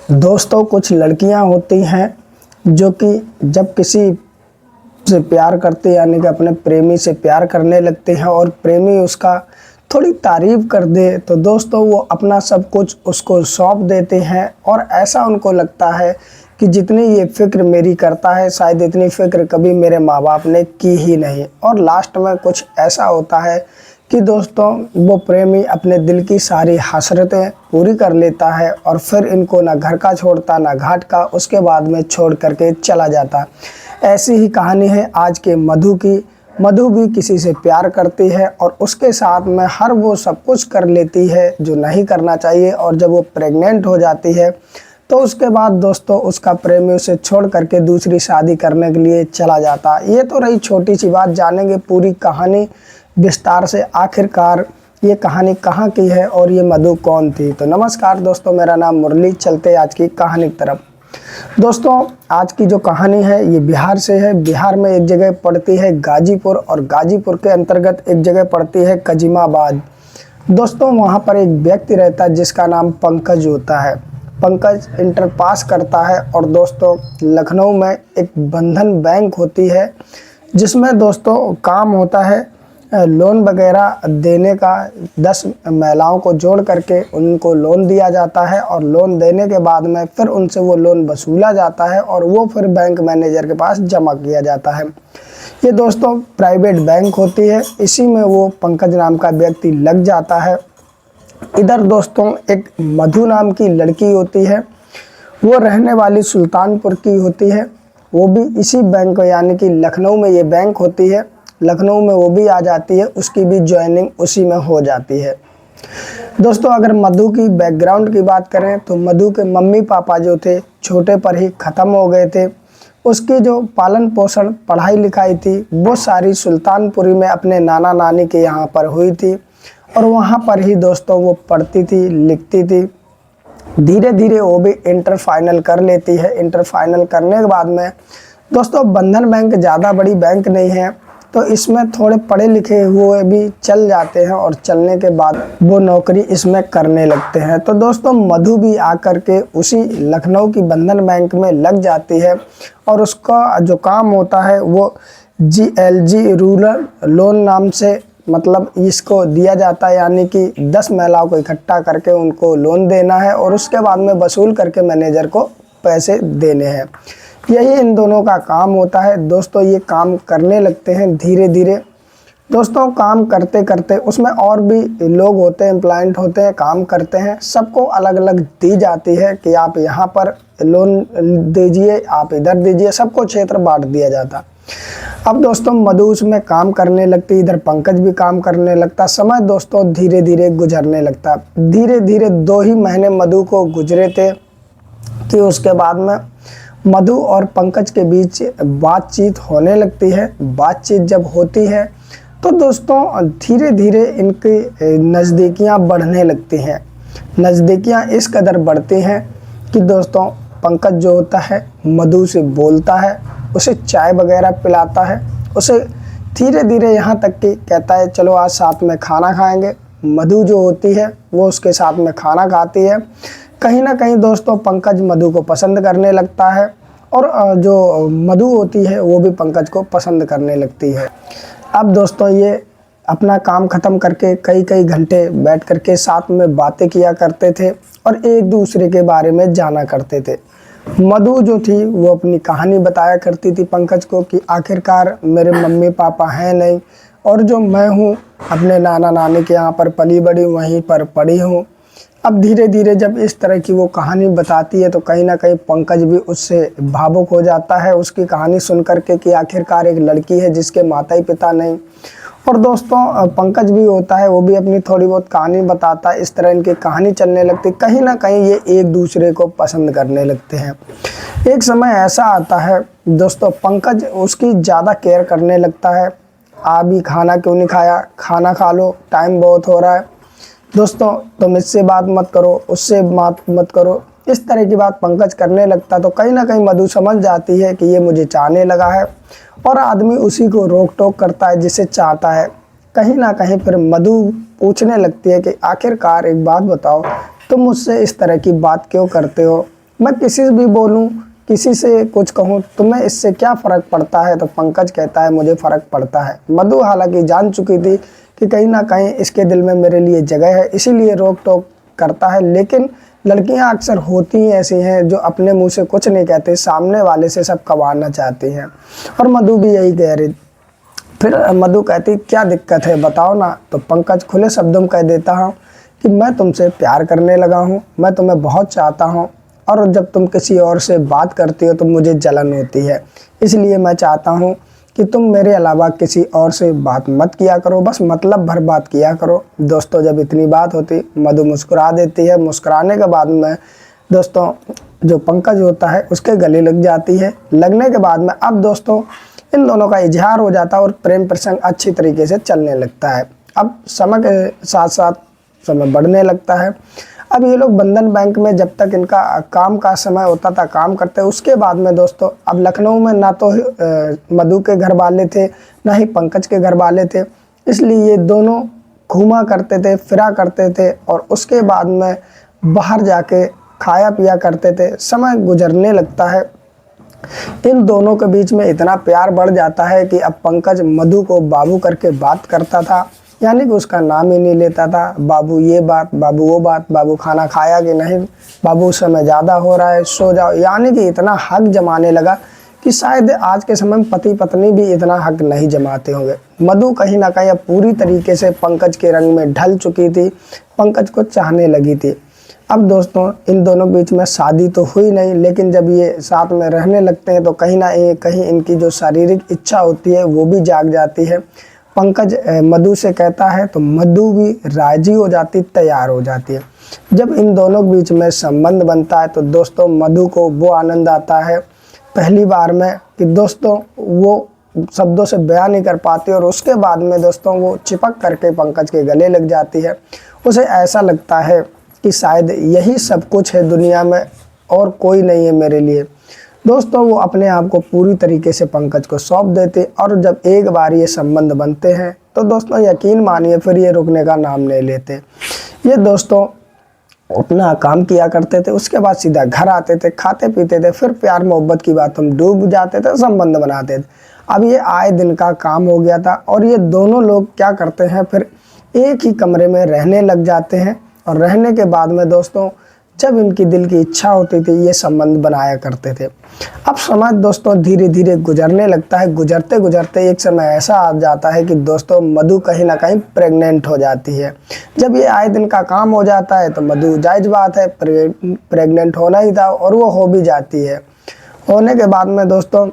दोस्तों, कुछ लड़कियां होती हैं जो कि जब किसी से प्यार करते यानी कि अपने प्रेमी से प्यार करने लगते हैं और प्रेमी उसका थोड़ी तारीफ कर दे तो दोस्तों वो अपना सब कुछ उसको सौंप देते हैं और ऐसा उनको लगता है कि जितनी ये फ़िक्र मेरी करता है शायद इतनी फ़िक्र कभी मेरे माँ बाप ने की ही नहीं। और लास्ट में कुछ ऐसा होता है कि दोस्तों वो प्रेमी अपने दिल की सारी हसरतें पूरी कर लेता है और फिर इनको ना घर का छोड़ता ना घाट का, उसके बाद में छोड़ करके चला जाता। ऐसी ही कहानी है आज के मधु की। मधु भी किसी से प्यार करती है और उसके साथ में हर वो सब कुछ कर लेती है जो नहीं करना चाहिए, और जब वो प्रेग्नेंट हो जाती है तो उसके बाद दोस्तों उसका प्रेमी उसे छोड़ करके दूसरी शादी करने के लिए चला जाता। ये तो रही छोटी सी बात, जानेंगे पूरी कहानी विस्तार से आखिरकार ये कहानी कहाँ की है और ये मधु कौन थी। तो नमस्कार दोस्तों, मेरा नाम मुरली। चलते आज की कहानी की तरफ। दोस्तों, आज की जो कहानी है ये बिहार से है। बिहार में एक जगह पड़ती है गाजीपुर और गाजीपुर के अंतर्गत एक जगह पड़ती है कजीमाबाद। दोस्तों, वहाँ पर एक व्यक्ति रहता है जिसका नाम पंकज होता है। पंकज इंटर पास करता है और दोस्तों लखनऊ में एक बंधन बैंक होती है जिसमें दोस्तों काम होता है लोन वगैरह देने का। 10 महिलाओं को जोड़ करके उनको लोन दिया जाता है और लोन देने के बाद में फिर उनसे वो लोन वसूला जाता है और वो फिर बैंक मैनेजर के पास जमा किया जाता है। ये दोस्तों प्राइवेट बैंक होती है, इसी में वो पंकज नाम का व्यक्ति लग जाता है। इधर दोस्तों एक मधु नाम की लड़की होती है, वो रहने वाली सुल्तानपुर की होती है। वो भी इसी बैंक यानी कि लखनऊ में ये बैंक होती है, लखनऊ में वो भी आ जाती है, उसकी भी ज्वाइनिंग उसी में हो जाती है। दोस्तों, अगर मधु की बैकग्राउंड की बात करें तो मधु के मम्मी पापा जो थे छोटे पर ही ख़त्म हो गए थे। उसकी जो पालन पोषण पढ़ाई लिखाई थी वो सारी सुल्तानपुरी में अपने नाना नानी के यहाँ पर हुई थी और वहाँ पर ही दोस्तों वो पढ़ती थी लिखती थी। धीरे धीरे वो भी इंटर फाइनल कर लेती है। इंटर फाइनल करने के बाद में दोस्तों बंधन बैंक ज़्यादा बड़ी बैंक नहीं है तो इसमें थोड़े पढ़े लिखे हुए भी चल जाते हैं और चलने के बाद वो नौकरी इसमें करने लगते हैं। तो दोस्तों मधु भी आकर के उसी लखनऊ की बंधन बैंक में लग जाती है और उसका जो काम होता है वो GLG रूरल लोन नाम से मतलब इसको दिया जाता है, यानी कि 10 महिलाओं को इकट्ठा करके उनको लोन देना है और उसके बाद में वसूल करके मैनेजर को पैसे देने हैं। यही इन दोनों का काम होता है। दोस्तों ये काम करने लगते हैं धीरे धीरे। दोस्तों काम करते करते उसमें और भी लोग होते हैं, एम्प्लॉयंट होते हैं, काम करते हैं। सबको अलग अलग दी जाती है कि आप यहाँ पर लोन दीजिए, आप इधर दीजिए, सबको क्षेत्र बांट दिया जाता। अब दोस्तों मधु उसमें काम करने लगती, इधर पंकज भी काम करने लगता। समय दोस्तों धीरे धीरे गुजरने लगता। धीरे धीरे 2 ही महीने मधु को गुजरे थे कि उसके बाद में मधु और पंकज के बीच बातचीत होने लगती है। बातचीत जब होती है तो दोस्तों धीरे धीरे इनकी नज़दीकियाँ बढ़ने लगती हैं। नज़दीकियाँ इस कदर बढ़ती हैं कि दोस्तों पंकज जो होता है मधु से बोलता है, उसे चाय वगैरह पिलाता है, उसे धीरे धीरे यहाँ तक कि कहता है चलो आज साथ में खाना खाएंगे। मधु जो होती है वो उसके साथ में खाना खाती है। कहीं ना कहीं दोस्तों पंकज मधु को पसंद करने लगता है और जो मधु होती है वो भी पंकज को पसंद करने लगती है। अब दोस्तों ये अपना काम ख़त्म करके कई कई घंटे बैठ करके साथ में बातें किया करते थे और एक दूसरे के बारे में जाना करते थे। मधु जो थी वो अपनी कहानी बताया करती थी पंकज को कि आखिरकार मेरे मम्मी पापा हैं नहीं और जो मैं हूँ अपने नाना नानी के यहाँ पर पली बड़ी, वहीं पर पढ़ी हूँ। अब धीरे धीरे जब इस तरह की वो कहानी बताती है तो कहीं ना कहीं पंकज भी उससे भावुक हो जाता है उसकी कहानी सुन करके कि आखिरकार एक लड़की है जिसके माता पिता नहीं। और दोस्तों पंकज भी होता है, वो भी अपनी थोड़ी बहुत कहानी बताता है। इस तरह इनकी कहानी चलने लगती, कहीं ना कहीं ये एक दूसरे को पसंद करने लगते हैं। एक समय ऐसा आता है दोस्तों पंकज उसकी ज़्यादा केयर करने लगता है। अभी खाना क्यों नहीं खाया, खाना खा लो, टाइम बहुत हो रहा है। दोस्तों तुम इससे बात मत करो, उससे बात मत करो, इस तरह की बात पंकज करने लगता। तो कहीं ना कहीं मधु समझ जाती है कि ये मुझे चाहने लगा है और आदमी उसी को रोक टोक करता है जिसे चाहता है। कहीं ना कहीं फिर मधु पूछने लगती है कि आखिरकार एक बात बताओ, तुम मुझसे इस तरह की बात क्यों करते हो, मैं किसी से भी बोलूं, किसी से कुछ कहूं, तुम्हें इससे क्या फ़र्क पड़ता है? तो पंकज कहता है मुझे फ़र्क पड़ता है। मधु हालांकि जान चुकी थी कि कहीं ना कहीं इसके दिल में मेरे लिए जगह है, इसीलिए रोक टोक करता है। लेकिन लड़कियां अक्सर होती ही ऐसी हैं जो अपने मुंह से कुछ नहीं कहते, सामने वाले से सब कवाना चाहती हैं, और मधु भी यही कह रही। फिर मधु कहती क्या दिक्कत है बताओ ना। तो पंकज खुले शब्दों में कह देता हूँ कि मैं तुमसे प्यार करने लगा हूँ, मैं तुम्हें बहुत चाहता हूँ, और जब तुम किसी और से बात करती हो तो मुझे जलन होती है, इसलिए मैं चाहता हूँ कि तुम मेरे अलावा किसी और से बात मत किया करो, बस मतलब भर बात किया करो। दोस्तों जब इतनी बात होती मधु मुस्कुरा देती है। मुस्कुराने के बाद में दोस्तों जो पंकज होता है उसके गले लग जाती है। लगने के बाद में अब दोस्तों इन दोनों का इजहार हो जाता है और प्रेम प्रसंग अच्छी तरीके से चलने लगता है। अब समय के साथ साथ समय बढ़ने लगता है। अब ये लोग बंधन बैंक में जब तक इनका काम का समय होता था काम करते, उसके बाद में दोस्तों अब लखनऊ में ना तो मधु के घर वाले थे ना ही पंकज के घर वाले थे, इसलिए ये दोनों घूमा करते थे, फिरा करते थे, और उसके बाद में बाहर जाके खाया पिया करते थे। समय गुजरने लगता है, इन दोनों के बीच में इतना प्यार बढ़ जाता है कि अब पंकज मधु को बाबू करके बात करता था, यानी कि उसका नाम ही नहीं लेता था। बाबू ये बात, बाबू वो बात, बाबू खाना खाया कि नहीं, बाबू समय ज़्यादा हो रहा है सो जाओ, यानी कि इतना हक जमाने लगा कि शायद आज के समय में पति पत्नी भी इतना हक नहीं जमाते होंगे। मधु कहीं ना कहीं अब पूरी तरीके से पंकज के रंग में ढल चुकी थी, पंकज को चाहने लगी थी। अब दोस्तों इन दोनों बीच में शादी तो हुई नहीं, लेकिन जब ये साथ में रहने लगते हैं तो कहीं ना कहीं इनकी जो शारीरिक इच्छा होती है वो भी जाग जाती है। पंकज मधु से कहता है तो मधु भी राजी हो जाती, तैयार हो जाती है। जब इन दोनों के बीच में संबंध बनता है तो दोस्तों मधु को वो आनंद आता है पहली बार में कि दोस्तों वो शब्दों से बयान नहीं कर पाती, और उसके बाद में दोस्तों वो चिपक करके पंकज के गले लग जाती है। उसे ऐसा लगता है कि शायद यही सब कुछ है दुनिया में और कोई नहीं है मेरे लिए। दोस्तों वो अपने आप को पूरी तरीके से पंकज को सौंप देते, और जब एक बार ये संबंध बनते हैं तो दोस्तों यकीन मानिए फिर ये रुकने का नाम नहीं लेते। ये दोस्तों अपना काम किया करते थे, उसके बाद सीधा घर आते थे, खाते पीते थे, फिर प्यार मोहब्बत की बात हम डूब जाते थे, संबंध बनाते थे। अब ये आए दिन का काम हो गया था, और ये दोनों लोग क्या करते हैं फिर एक ही कमरे में रहने लग जाते हैं, और रहने के बाद में दोस्तों जब इनकी दिल की इच्छा होती थी ये संबंध बनाया करते थे। अब समय दोस्तों धीरे धीरे गुजरने लगता है। गुजरते गुजरते एक समय ऐसा आ जाता है कि दोस्तों मधु कहीं ना कहीं प्रेग्नेंट हो जाती है। जब ये आए दिन का काम हो जाता है तो मधु जायज़ बात है, प्रेग्नेंट होना ही था, और वो हो भी जाती है। होने के बाद में दोस्तों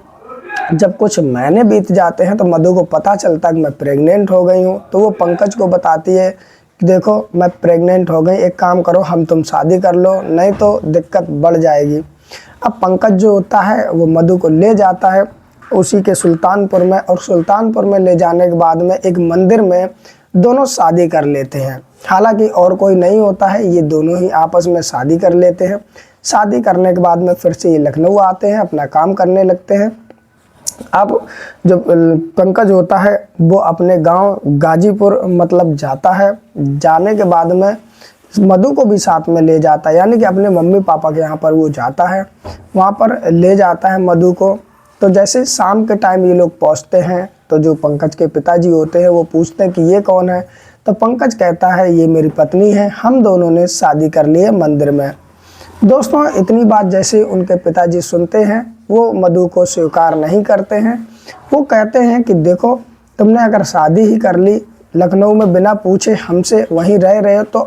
जब कुछ महीने बीत जाते हैं तो मधु को पता चलता है कि मैं प्रेग्नेंट हो गई हूँ, तो वो पंकज को बताती है देखो मैं प्रेग्नेंट हो गई, एक काम करो हम तुम शादी कर लो, नहीं तो दिक्कत बढ़ जाएगी। अब पंकज जो होता है वो मधु को ले जाता है उसी के सुल्तानपुर में, और सुल्तानपुर में ले जाने के बाद में एक मंदिर में दोनों शादी कर लेते हैं। हालांकि और कोई नहीं होता है, ये दोनों ही आपस में शादी कर लेते हैं। शादी करने के बाद में फिर से ये लखनऊ आते हैं, अपना काम करने लगते हैं। अब जो पंकज होता है वो अपने गांव गाजीपुर मतलब जाता है, जाने के बाद में मधु को भी साथ में ले जाता है, यानी कि अपने मम्मी पापा के यहाँ पर वो जाता है, वहाँ पर ले जाता है मधु को। तो जैसे शाम के टाइम ये लोग पहुँचते हैं तो जो पंकज के पिताजी होते हैं वो पूछते हैं कि ये कौन है, तो पंकज कहता है ये मेरी पत्नी है, हम दोनों ने शादी कर ली है मंदिर में। दोस्तों इतनी बात जैसे उनके पिताजी सुनते हैं वो मधु को स्वीकार नहीं करते हैं। वो कहते हैं कि देखो तुमने अगर शादी ही कर ली, लखनऊ में बिना पूछे हमसे वहीं रह रहे हो, तो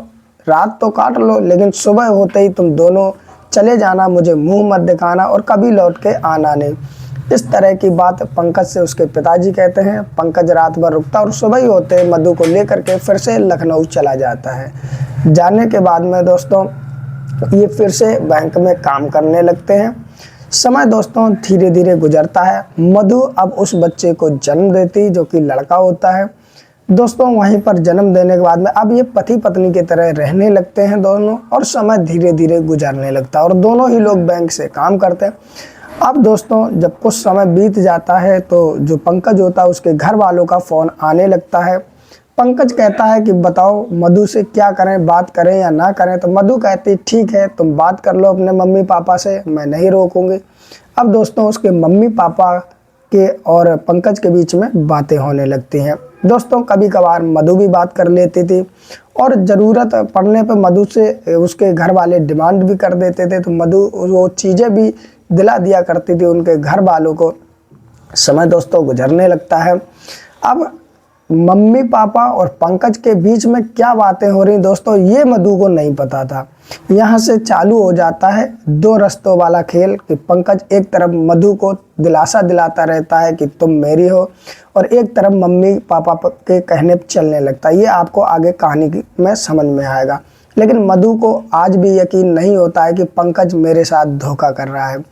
रात तो काट लो, लेकिन सुबह होते ही तुम दोनों चले जाना, मुझे मुंह मत दिखाना और कभी लौट के आना नहीं। इस तरह की बात पंकज से उसके पिताजी कहते हैं। पंकज रात भर रुकता और सुबह ही होते मधु को लेकर के फिर से लखनऊ चला जाता है। जाने के बाद में दोस्तों ये फिर से बैंक में काम करने लगते हैं। समय दोस्तों धीरे धीरे गुजरता है। मधु अब उस बच्चे को जन्म देती जो कि लड़का होता है। दोस्तों वहीं पर जन्म देने के बाद में अब ये पति पत्नी की तरह रहने लगते हैं दोनों, और समय धीरे धीरे गुजरने लगता है और दोनों ही लोग बैंक से काम करते हैं। अब दोस्तों जब कुछ समय बीत जाता है तो जो पंकज होता है उसके घर वालों का फ़ोन आने लगता है। पंकज कहता है कि बताओ मधु से क्या करें, बात करें या ना करें। तो मधु कहती ठीक है तुम बात कर लो अपने मम्मी पापा से, मैं नहीं रोकूंगी। अब दोस्तों उसके मम्मी पापा के और पंकज के बीच में बातें होने लगती हैं। दोस्तों कभी कभार मधु भी बात कर लेती थी और ज़रूरत पड़ने पर मधु से उसके घर वाले डिमांड भी कर देते थे, तो मधु वो चीज़ें भी दिला दिया करती थी उनके घर वालों को। समय दोस्तों गुजरने लगता है। अब मम्मी पापा और पंकज के बीच में क्या बातें हो रही दोस्तों, ये मधु को नहीं पता था। यहाँ से चालू हो जाता है दो रस्तों वाला खेल कि पंकज एक तरफ मधु को दिलासा दिलाता रहता है कि तुम मेरी हो, और एक तरफ मम्मी पापा के कहने पर चलने लगता है। ये आपको आगे कहानी में समझ में आएगा। लेकिन मधु को आज भी यकीन नहीं होता है कि पंकज मेरे साथ धोखा कर रहा है।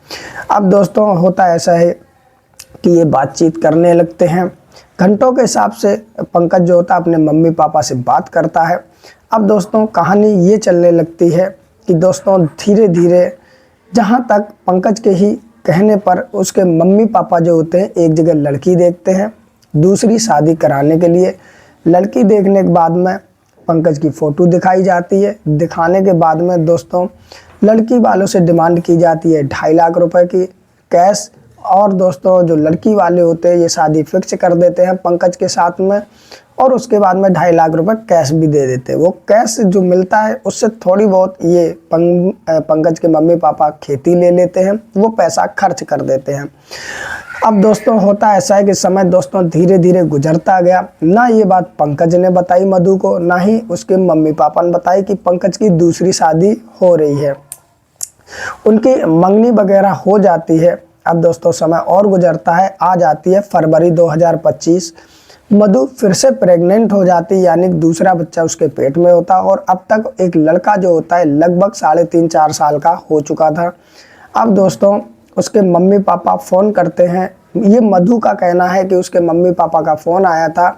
अब दोस्तों होता ऐसा है कि ये बातचीत करने लगते हैं। घंटों के हिसाब से पंकज जो होता है अपने मम्मी पापा से बात करता है। अब दोस्तों कहानी ये चलने लगती है कि दोस्तों धीरे धीरे जहाँ तक पंकज के ही कहने पर उसके मम्मी पापा जो होते हैं एक जगह लड़की देखते हैं दूसरी शादी कराने के लिए। लड़की देखने के बाद में पंकज की फ़ोटो दिखाई जाती है। दिखाने के बाद में दोस्तों लड़की वालों से डिमांड की जाती है 2.5 लाख रुपए की कैश, और दोस्तों जो लड़की वाले होते हैं ये शादी फिक्स कर देते हैं पंकज के साथ में, और उसके बाद में 2.5 लाख रुपए कैश भी दे देते हैं। वो कैश जो मिलता है उससे थोड़ी बहुत ये पंकज के मम्मी पापा खेती ले लेते हैं, वो पैसा खर्च कर देते हैं। अब दोस्तों होता ऐसा है कि समय दोस्तों धीरे धीरे गुजरता गया। ना ये बात पंकज ने बताई मधु को, ना ही उसके मम्मी पापा ने बताई कि पंकज की दूसरी शादी हो रही है। उनकी मंगनी वगैरह हो जाती है। अब दोस्तों समय और गुजरता है, आ जाती है फरवरी 2025। मधु फिर से प्रेग्नेंट हो जाती है, यानी दूसरा बच्चा उसके पेट में होता, और अब तक एक लड़का जो होता है लगभग 3.5-4 साल का हो चुका था। अब दोस्तों उसके मम्मी पापा फ़ोन करते हैं। ये मधु का कहना है कि उसके मम्मी पापा का फ़ोन आया था,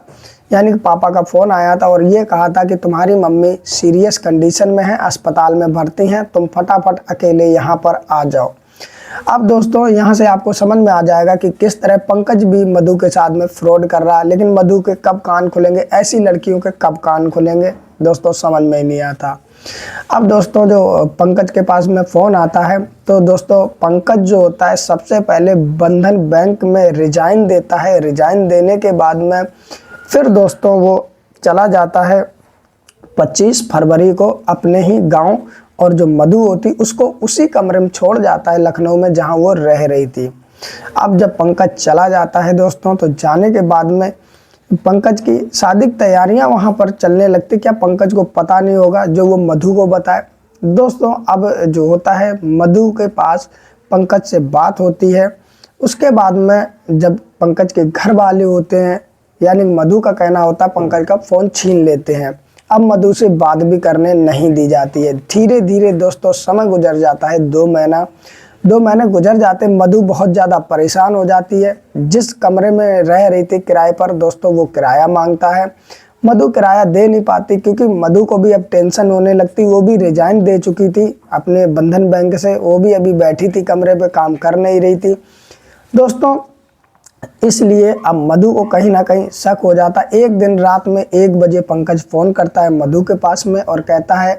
यानी कि पापा का फ़ोन आया था और ये कहा था कि तुम्हारी मम्मी सीरियस कंडीशन में है, अस्पताल में भर्ती हैं, तुम फटाफट अकेले यहाँ पर आ जाओ। अब दोस्तों यहाँ से आपको समझ में आ जाएगा कि किस तरह पंकज भी मधु के साथ में फ्रॉड कर रहा है, लेकिन मधु के कब कान खुलेंगे, ऐसी लड़कियों के कब कान खुलेंगे दोस्तों समझ में ही नहीं आता। अब दोस्तों जो पंकज के पास में फ़ोन आता है तो दोस्तों पंकज जो होता है सबसे पहले बंधन बैंक में रिजाइन देता है। रिजाइन देने के बाद में फिर दोस्तों वो चला जाता है 25 फरवरी को अपने ही गांव, और जो मधु होती उसको उसी कमरे में छोड़ जाता है लखनऊ में जहां वो रह रही थी। अब जब पंकज चला जाता है दोस्तों तो जाने के बाद में पंकज की शादी की तैयारियां वहां पर चलने लगती। क्या पंकज को पता नहीं होगा जो वो मधु को बताए। दोस्तों अब जो होता है मधु के पास पंकज से बात होती है। उसके बाद में जब पंकज के घर वाले होते हैं, यानी मधु का कहना होता है पंकज का फ़ोन छीन लेते हैं। अब मधु से बात भी करने नहीं दी जाती है। धीरे धीरे दोस्तों समय गुजर जाता है 2 महीने गुजर जाते। मधु बहुत ज़्यादा परेशान हो जाती है। जिस कमरे में रह रही थी किराए पर दोस्तों वो किराया मांगता है। मधु किराया दे नहीं पाती क्योंकि मधु को भी अब टेंशन होने लगती। वो भी रिजाइन दे चुकी थी अपने बंधन बैंक से, वो भी अभी बैठी थी कमरे पे, काम कर नहीं रही थी दोस्तों। इसलिए अब मधु को कहीं ना कहीं शक हो जाता। एक दिन रात में 1 बजे पंकज फ़ोन करता है मधु के पास में और कहता है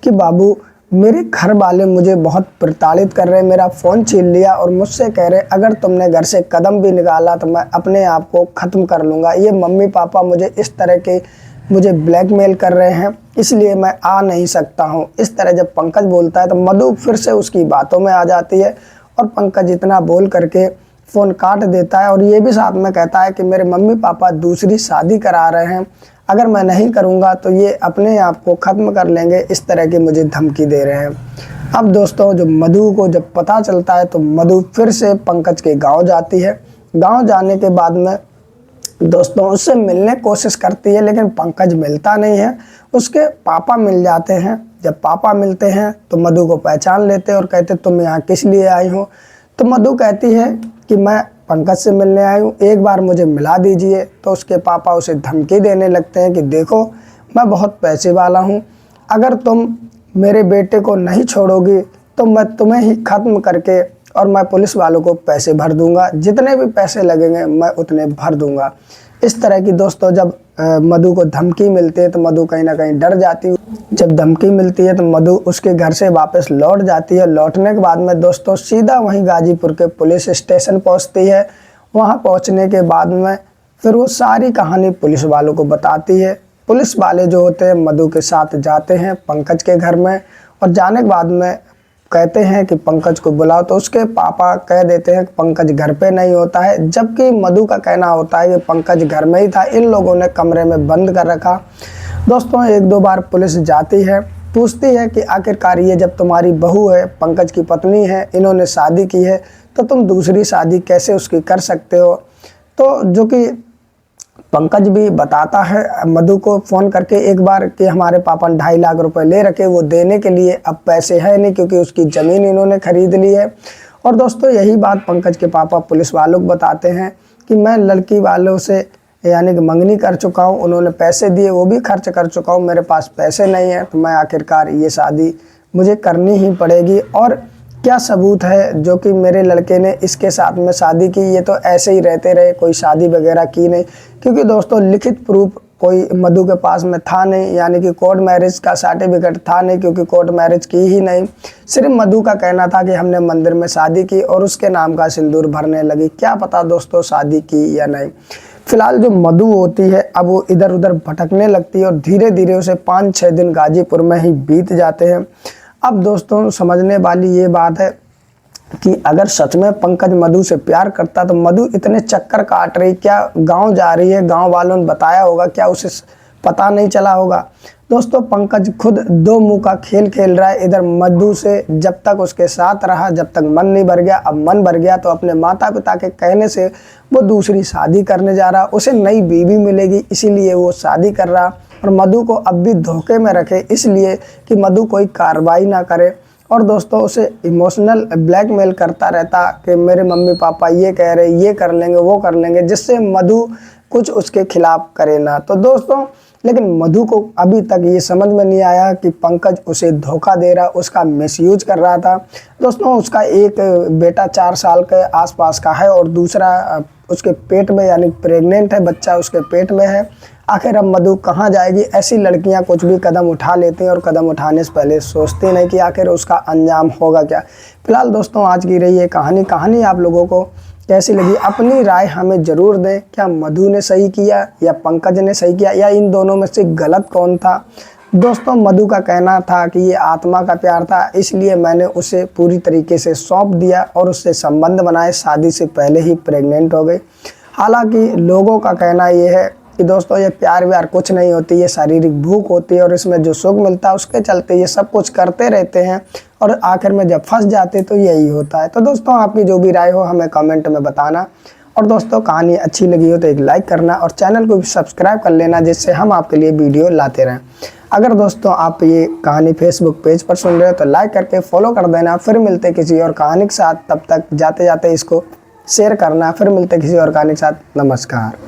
कि बाबू मेरे घर वाले मुझे बहुत प्रताड़ित कर रहे हैं, मेरा फ़ोन छीन लिया और मुझसे कह रहे अगर तुमने घर से कदम भी निकाला तो मैं अपने आप को ख़त्म कर लूँगा। ये मम्मी पापा मुझे इस तरह के मुझे ब्लैकमेल कर रहे हैं, इसलिए मैं आ नहीं सकता हूँ। इस तरह जब पंकज बोलता है तो मधु फिर से उसकी बातों में आ जाती है और पंकज इतना बोल करके फ़ोन काट देता है और ये भी साथ में कहता है कि मेरे मम्मी पापा दूसरी शादी करा रहे हैं, अगर मैं नहीं करूँगा तो ये अपने आप को ख़त्म कर लेंगे, इस तरह की मुझे धमकी दे रहे हैं। अब दोस्तों जब मधु को जब पता चलता है तो मधु फिर से पंकज के गांव जाती है। गांव जाने के बाद में दोस्तों उससे मिलने की कोशिश करती है, लेकिन पंकज मिलता नहीं है। उसके पापा मिल जाते हैं। जब पापा मिलते हैं तो मधु को पहचान लेते और कहते तुम यहाँ किस लिए आई हो। तो मधु कहती है कि मैं पंकज से मिलने आई हूँ, एक बार मुझे मिला दीजिए। तो उसके पापा उसे धमकी देने लगते हैं कि देखो मैं बहुत पैसे वाला हूँ, अगर तुम मेरे बेटे को नहीं छोड़ोगी तो मैं तुम्हें ही ख़त्म करके और मैं पुलिस वालों को पैसे भर दूंगा, जितने भी पैसे लगेंगे मैं उतने भर दूंगा। इस तरह की दोस्तों जब मधु को धमकी मिलती है तो मधु कहीं ना कहीं डर जाती है। जब धमकी मिलती है तो मधु उसके घर से वापस लौट जाती है। लौटने के बाद में दोस्तों सीधा वहीं गाजीपुर के पुलिस स्टेशन पहुंचती है। वहां पहुंचने के बाद में फिर वो सारी कहानी पुलिस वालों को बताती है। पुलिस वाले जो होते हैं मधु के साथ जाते हैं पंकज के घर में, और जाने के बाद में कहते हैं कि पंकज को बुलाओ, तो उसके पापा कह देते हैं कि पंकज घर पे नहीं होता है, जबकि मधु का कहना होता है कि पंकज घर में ही था, इन लोगों ने कमरे में बंद कर रखा। दोस्तों एक दो बार पुलिस जाती है, पूछती है कि आखिरकार ये जब तुम्हारी बहू है, पंकज की पत्नी है, इन्होंने शादी की है, तो तुम दूसरी शादी कैसे उसकी कर सकते हो। तो जो कि पंकज भी बताता है मधु को फ़ोन करके एक बार कि हमारे पापा ने 2.5 लाख रुपए ले रखे, वो देने के लिए अब पैसे है नहीं क्योंकि उसकी ज़मीन इन्होंने खरीद ली है। और दोस्तों यही बात पंकज के पापा पुलिस वालों को बताते हैं कि मैं लड़की वालों से यानी कि मंगनी कर चुका हूँ, उन्होंने पैसे दिए वो भी खर्च कर चुका हूँ, मेरे पास पैसे नहीं है, तो मैं आखिरकार ये शादी मुझे करनी ही पड़ेगी। और क्या सबूत है जो कि मेरे लड़के ने इसके साथ में शादी की, ये तो ऐसे ही रहते रहे, कोई शादी वगैरह की नहीं। क्योंकि दोस्तों लिखित प्रूफ कोई मधु के पास में था नहीं, यानी कि कोर्ट मैरिज का सर्टिफिकेट था नहीं, क्योंकि कोर्ट मैरिज की ही नहीं। सिर्फ मधु का कहना था कि हमने मंदिर में शादी की और उसके नाम का सिंदूर भरने लगी। क्या पता दोस्तों शादी की या नहीं। फिलहाल जो मधु होती है अब वो इधर उधर भटकने लगती है और धीरे धीरे उसे 5-6 दिन गाजीपुर में ही बीत जाते हैं। अब दोस्तों समझने वाली ये बात है कि अगर सच में पंकज मधु से प्यार करता तो मधु इतने चक्कर काट रही, क्या गांव जा रही है, गांव वालों ने बताया होगा, क्या उसे पता नहीं चला होगा। दोस्तों पंकज खुद दो मुंह का खेल खेल रहा है। इधर मधु से जब तक उसके साथ रहा, जब तक मन नहीं भर गया, अब मन भर गया तो अपने माता पिता के कहने से वो दूसरी शादी करने जा रहा, उसे नई बीवी मिलेगी इसीलिए वो शादी कर रहा, और मधु को अब भी धोखे में रखे इसलिए कि मधु कोई कार्रवाई ना करे। और दोस्तों उसे इमोशनल ब्लैकमेल करता रहता कि मेरे मम्मी पापा ये कह रहे, ये कर लेंगे, वो कर लेंगे, जिससे मधु कुछ उसके खिलाफ करे ना। तो दोस्तों लेकिन मधु को अभी तक ये समझ में नहीं आया कि पंकज उसे धोखा दे रहा, उसका मिसयूज कर रहा था। दोस्तों उसका एक बेटा 4 साल के आसपास का है और दूसरा उसके पेट में यानी प्रेग्नेंट है, बच्चा उसके पेट में है। आखिर अब मधु कहाँ जाएगी। ऐसी लड़कियां कुछ भी कदम उठा लेती हैं और कदम उठाने से पहले सोचती नहीं कि आखिर उसका अंजाम होगा क्या। फिलहाल दोस्तों आज की रही है कहानी आप लोगों को कैसी लगी, अपनी राय हमें ज़रूर दें। क्या मधु ने सही किया या पंकज ने सही किया, या इन दोनों में से गलत कौन था। दोस्तों मधु का कहना था कि ये आत्मा का प्यार था, इसलिए मैंने उसे पूरी तरीके से सौंप दिया और उससे संबंध बनाए, शादी से पहले ही प्रेग्नेंट हो गई। हालांकि लोगों का कहना ये है कि दोस्तों ये प्यार व्यार कुछ नहीं होती, ये शारीरिक भूख होती है और इसमें जो सुख मिलता है उसके चलते ये सब कुछ करते रहते हैं और आखिर में जब फंस जाते तो यही होता है। तो दोस्तों आपकी जो भी राय हो हमें कमेंट में बताना, और दोस्तों कहानी अच्छी लगी हो तो एक लाइक करना और चैनल को भी सब्सक्राइब कर लेना, जिससे हम आपके लिए वीडियो लाते रहें। अगर दोस्तों आप ये कहानी फेसबुक पेज पर सुन रहे हो तो लाइक करके फॉलो कर देना। फिर मिलते किसी और कहानी के साथ, तब तक जाते जाते इसको शेयर करना। फिर मिलते किसी और कहानी के साथ। नमस्कार।